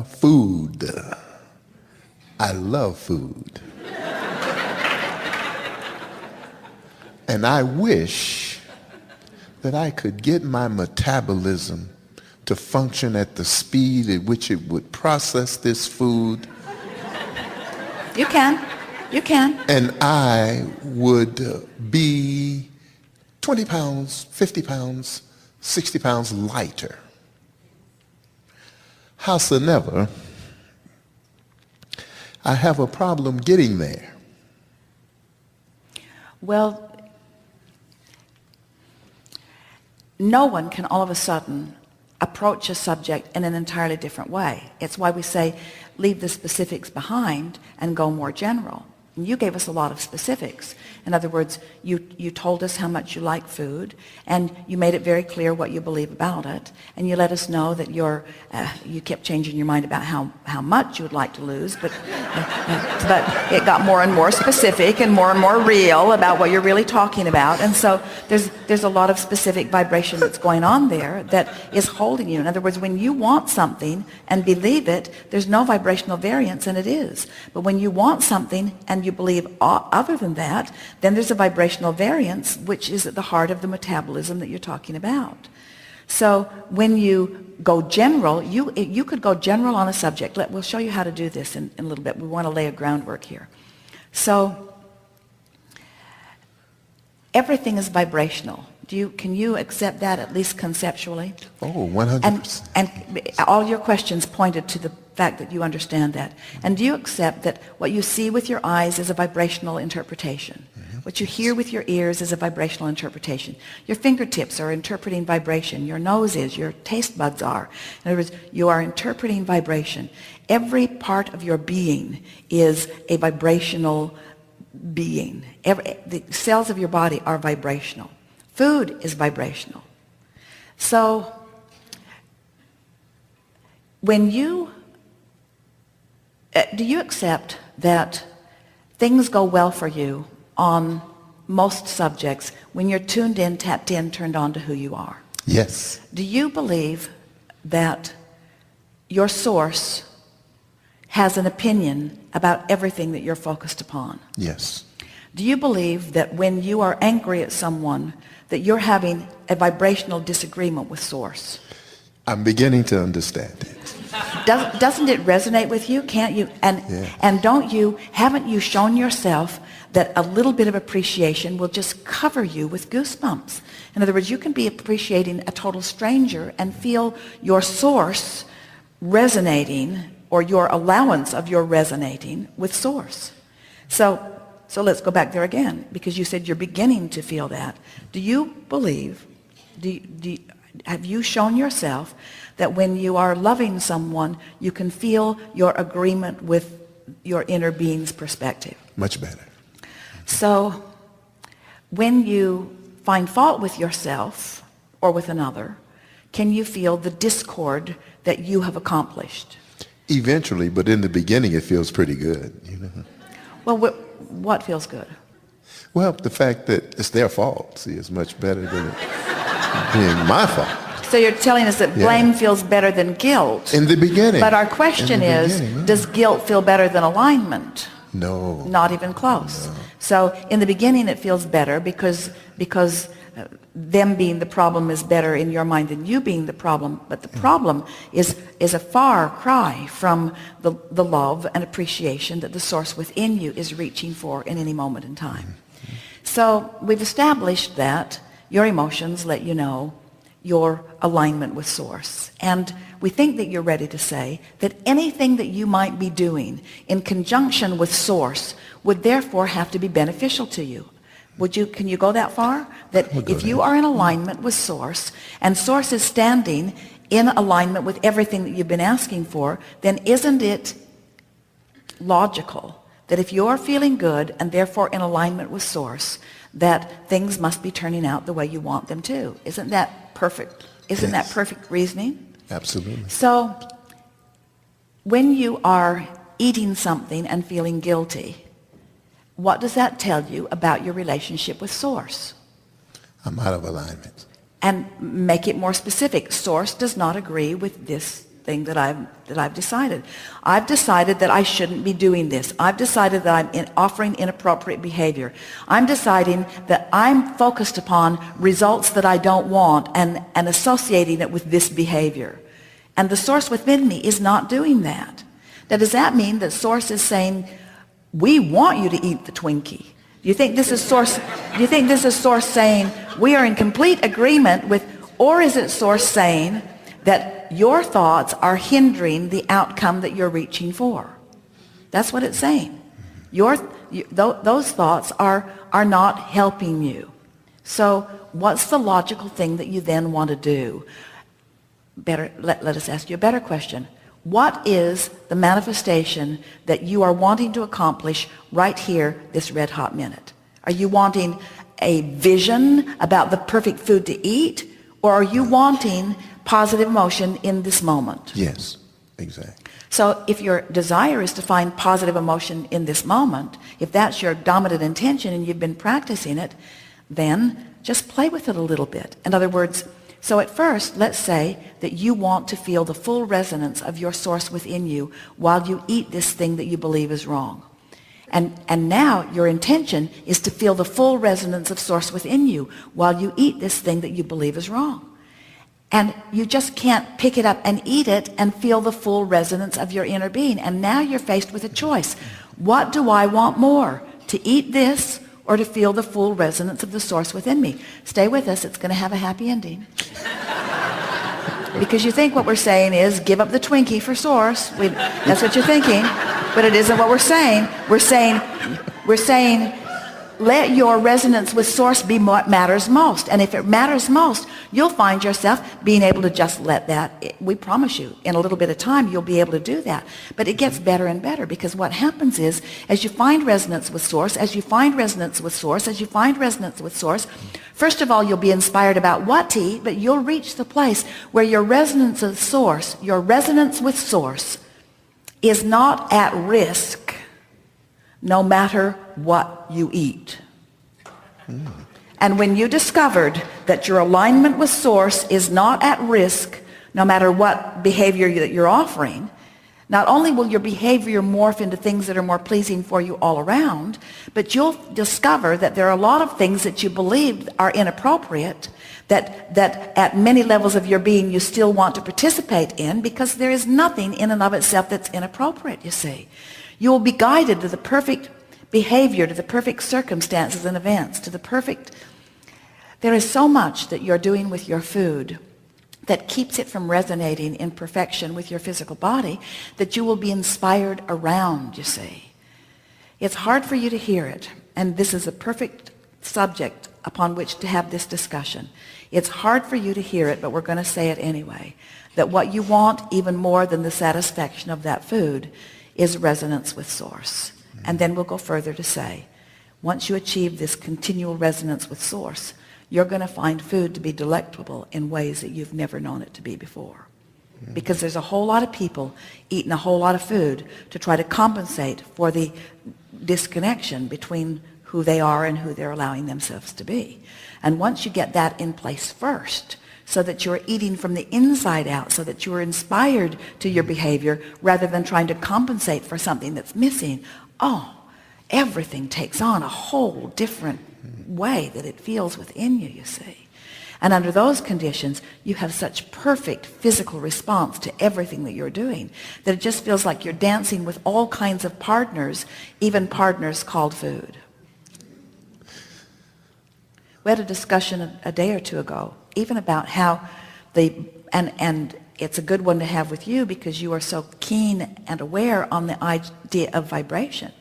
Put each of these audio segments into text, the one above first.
Food. I love food. And I wish that I could get my metabolism to function at the speed at which it would process this food. You can. You can. And I would be 20 pounds, 50 pounds, 60 pounds lighter. Howsoever, I have a problem getting there. Well, no one can all of a sudden approach a subject in an entirely different way. It's why we say leave the specifics behind and go more general. And you gave us a lot of specifics. In other words, you told us how much you like food, and you made it very clear what you believe about it, and you let us know that you kept changing your mind about how much you would like to lose, but it got more and more specific and more real about what you're really talking about. And so there's a lot of specific vibration that's going on there that is holding you. In other words, when you want something and believe it, there's no vibrational variance, and it is. But when you want something and you believe other than that, then there's a vibrational variance, which is at the heart of the metabolism that you're talking about. So when you go general, you could go general on a subject. We'll show you how to do this in a little bit. We want to lay a groundwork here. So everything is vibrational. Can you accept that, at least conceptually? Oh, 100%. And all your questions pointed to the fact that you understand that. And do you accept that what you see with your eyes is a vibrational interpretation? Mm-hmm. What you hear with your ears is a vibrational interpretation. Your fingertips are interpreting vibration. Your nose is. Your taste buds are. In other words, you are interpreting vibration. Every part of your being is a vibrational being. The cells of your body are vibrational. Food is vibrational. So when do you accept that things go well for you on most subjects when you're tuned in, tapped in, turned on to who you are? Yes. Do you believe that your source has an opinion about everything that you're focused upon? Yes. Do you believe that when you are angry at someone, that you're having a vibrational disagreement with source? I'm beginning to understand it. Doesn't it resonate with you? Can't you? And haven't you shown yourself that a little bit of appreciation will just cover you with goosebumps? In other words, you can be appreciating a total stranger and feel your source resonating, or your allowance of your resonating with source. So let's go back there again, because you said you're beginning to feel that. Do you believe, have you shown yourself that when you are loving someone, you can feel your agreement with your inner being's perspective? Much better. So when you find fault with yourself or with another, can you feel the discord that you have accomplished? Eventually, but in the beginning it feels pretty good, you know. Well, what feels good? Well, the fact that it's their fault, see, is much better than it being my fault. So you're telling us that blame feels better than guilt. In the beginning. But our question is, does guilt feel better than alignment? No. Not even close. No. So in the beginning it feels better because them being the problem is better in your mind than you being the problem. But the problem is a far cry from the love and appreciation that the source within you is reaching for in any moment in time. So we've established that your emotions let you know your alignment with source. And we think that you're ready to say that anything that you might be doing in conjunction with source would therefore have to be beneficial to you. Can you go that far? That if you are in alignment with source, and source is standing in alignment with everything that you've been asking for, then isn't it logical that if you're feeling good and therefore in alignment with source, that things must be turning out the way you want them to? Isn't that perfect? Isn't that perfect reasoning? Absolutely. So when you are eating something and feeling guilty, what does that tell you about your relationship with source? I'm out of alignment. And make it more specific. Source does not agree with this thing that I've decided. I've decided that I shouldn't be doing this. I've decided that I'm offering inappropriate behavior. I'm deciding that I'm focused upon results that I don't want and associating it with this behavior. And the source within me is not doing that. Now, does that mean that source is saying, we want you to eat the Twinkie? Do you think this is source? Do you think this is source saying we are in complete agreement with, or is it source saying that your thoughts are hindering the outcome that you're reaching for? That's what it's saying. Those thoughts are not helping you. So what's the logical thing that you then want to do? Let us ask you a better question. What is the manifestation that you are wanting to accomplish right here, this red hot minute? Are you wanting a vision about the perfect food to eat, or are you wanting positive emotion in this moment? Yes, exactly. So if your desire is to find positive emotion in this moment, if that's your dominant intention and you've been practicing it, then just play with it a little bit. In other words, so at first, let's say that you want to feel the full resonance of your source within you while you eat this thing that you believe is wrong. And now your intention is to feel the full resonance of source within you while you eat this thing that you believe is wrong. And you just can't pick it up and eat it and feel the full resonance of your inner being. And now you're faced with a choice. What do I want more? To eat this or to feel the full resonance of the source within me? Stay with us. It's going to have a happy ending. Because you think what we're saying is give up the Twinkie for source. That's what you're thinking. But it isn't what we're saying. We're saying let your resonance with source be what matters most. And if it matters most, you'll find yourself being able to just let that. We promise you, in a little bit of time, you'll be able to do that. But it gets better and better, because what happens is, as you find resonance with source, as you find resonance with source, as you find resonance with source, first of all, you'll be inspired about what to eat, but you'll reach the place where your resonance with source, is not at risk no matter what you eat. And when you discovered that your alignment with source is not at risk no matter what behavior that you're offering, not only will your behavior morph into things that are more pleasing for you all around, but you'll discover that there are a lot of things that you believed are inappropriate that at many levels of your being you still want to participate in, because there is nothing in and of itself that's inappropriate, you see. You will be guided to the perfect behavior, to the perfect circumstances and events, to the perfect... There is so much that you're doing with your food that keeps it from resonating in perfection with your physical body, that you will be inspired around, you see. It's hard for you to hear it, and this is a perfect subject upon which to have this discussion. It's hard for you to hear it, but we're going to say it anyway, that what you want even more than the satisfaction of that food is resonance with source. And then we'll go further to say, once you achieve this continual resonance with source, you're going to find food to be delectable in ways that you've never known it to be before. Because there's a whole lot of people eating a whole lot of food to try to compensate for the disconnection between who they are and who they're allowing themselves to be. And once you get that in place first, so that you're eating from the inside out, so that you're inspired to your behavior rather than trying to compensate for something that's missing, everything takes on a whole different way that it feels within you, you see. And under those conditions, you have such perfect physical response to everything that you're doing that it just feels like you're dancing with all kinds of partners, even partners called food. We had a discussion a day or two ago, even about how and it's a good one to have with you because you are so keen and aware on the idea of vibration,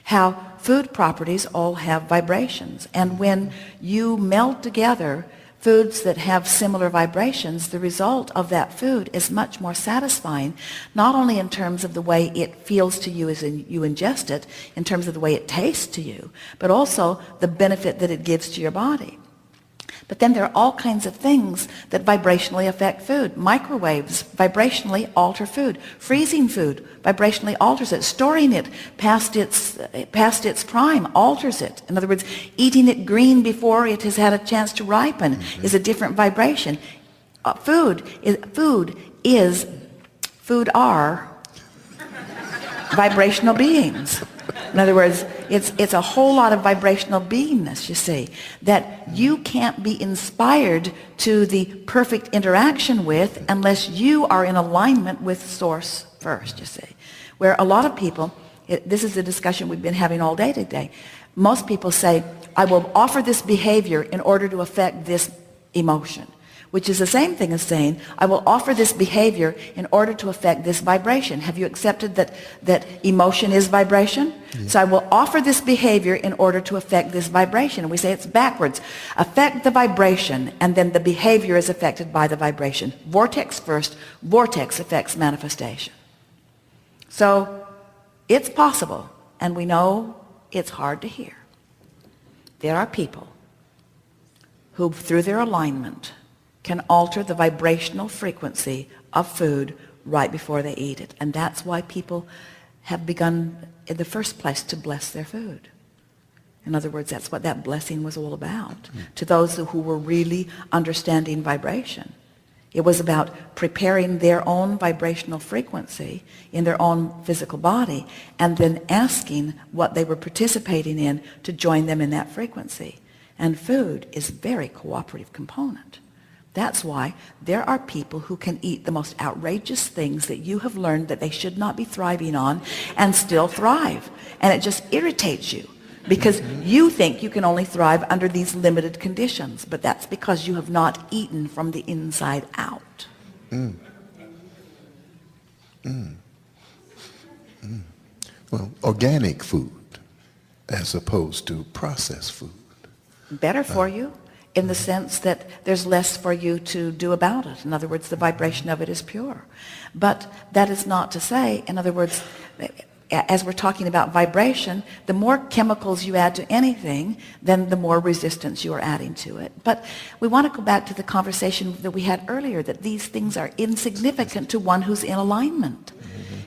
how food properties all have vibrations. And when you meld together foods that have similar vibrations, the result of that food is much more satisfying, not only in terms of the way it feels to you as you ingest it, in terms of the way it tastes to you, but also the benefit that it gives to your body. But then there are all kinds of things that vibrationally affect food. Microwaves vibrationally alter food. Freezing food vibrationally alters it. Storing it past its prime alters it. In other words, eating it green before it has had a chance to ripen is a different vibration. Food is food are vibrational beings. In other words, it's a whole lot of vibrational beingness, you see, that you can't be inspired to the perfect interaction with unless you are in alignment with source first, you see. Where a lot of people, this is a discussion we've been having all day today, most people say, I will offer this behavior in order to affect this emotion, which is the same thing as saying, I will offer this behavior in order to affect this vibration. Have you accepted that emotion is vibration? Yeah. So I will offer this behavior in order to affect this vibration. And we say it's backwards. Affect the vibration, and then the behavior is affected by the vibration. Vortex first, vortex affects manifestation. So it's possible, and we know it's hard to hear. There are people who, through their alignment, can alter the vibrational frequency of food right before they eat it. And that's why people have begun in the first place to bless their food. In other words, that's what that blessing was all about. To those who were really understanding vibration. It was about preparing their own vibrational frequency in their own physical body and then asking what they were participating in to join them in that frequency. And food is a very cooperative component. That's why there are people who can eat the most outrageous things that you have learned that they should not be thriving on and still thrive. And it just irritates you because you think you can only thrive under these limited conditions. But that's because you have not eaten from the inside out. Well, organic food as opposed to processed food. Better for you, in the sense that there's less for you to do about it. In other words, the vibration of it is pure. But that is not to say, in other words, as we're talking about vibration, the more chemicals you add to anything, then the more resistance you are adding to it. But we want to go back to the conversation that we had earlier, that these things are insignificant to one who's in alignment.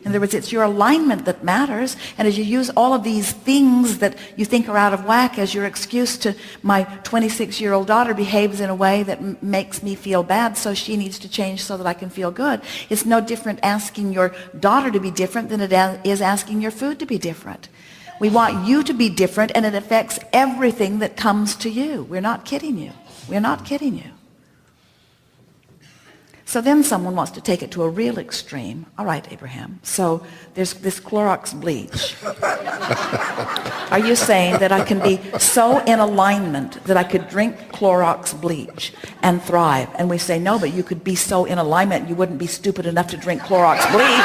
In other words, it's your alignment that matters. And as you use all of these things that you think are out of whack as your excuse to, my 26-year-old daughter behaves in a way that makes me feel bad, so she needs to change so that I can feel good. It's no different asking your daughter to be different than it is asking your food to be different. We want you to be different, and it affects everything that comes to you. We're not kidding you. We're not kidding you. So then someone wants to take it to a real extreme. All right, Abraham, so there's this Clorox bleach. Are you saying that I can be so in alignment that I could drink Clorox bleach and thrive? And we say, no, but you could be so in alignment you wouldn't be stupid enough to drink Clorox bleach.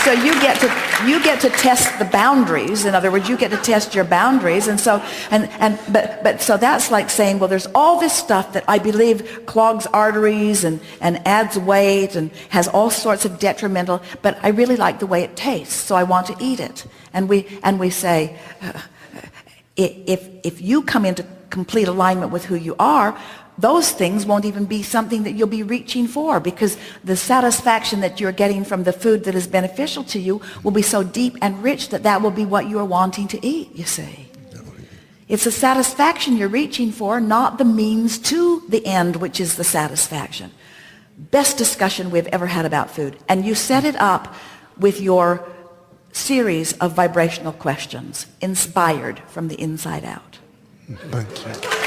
So you get to test the boundaries. In other words, you get to test your boundaries. And so but so that's like saying, well, there's all this stuff that I believe clogs arteries and adds weight and has all sorts of detrimental, but I really like the way it tastes, so I want to eat it. And we say, if you come into complete alignment with who you are, those things won't even be something that you'll be reaching for, because the satisfaction that you're getting from the food that is beneficial to you will be so deep and rich that that will be what you are wanting to eat, you see. It's the satisfaction you're reaching for, not the means to the end, which is the satisfaction. Best discussion we've ever had about food. And you set it up with your series of vibrational questions, inspired from the inside out. Thank you.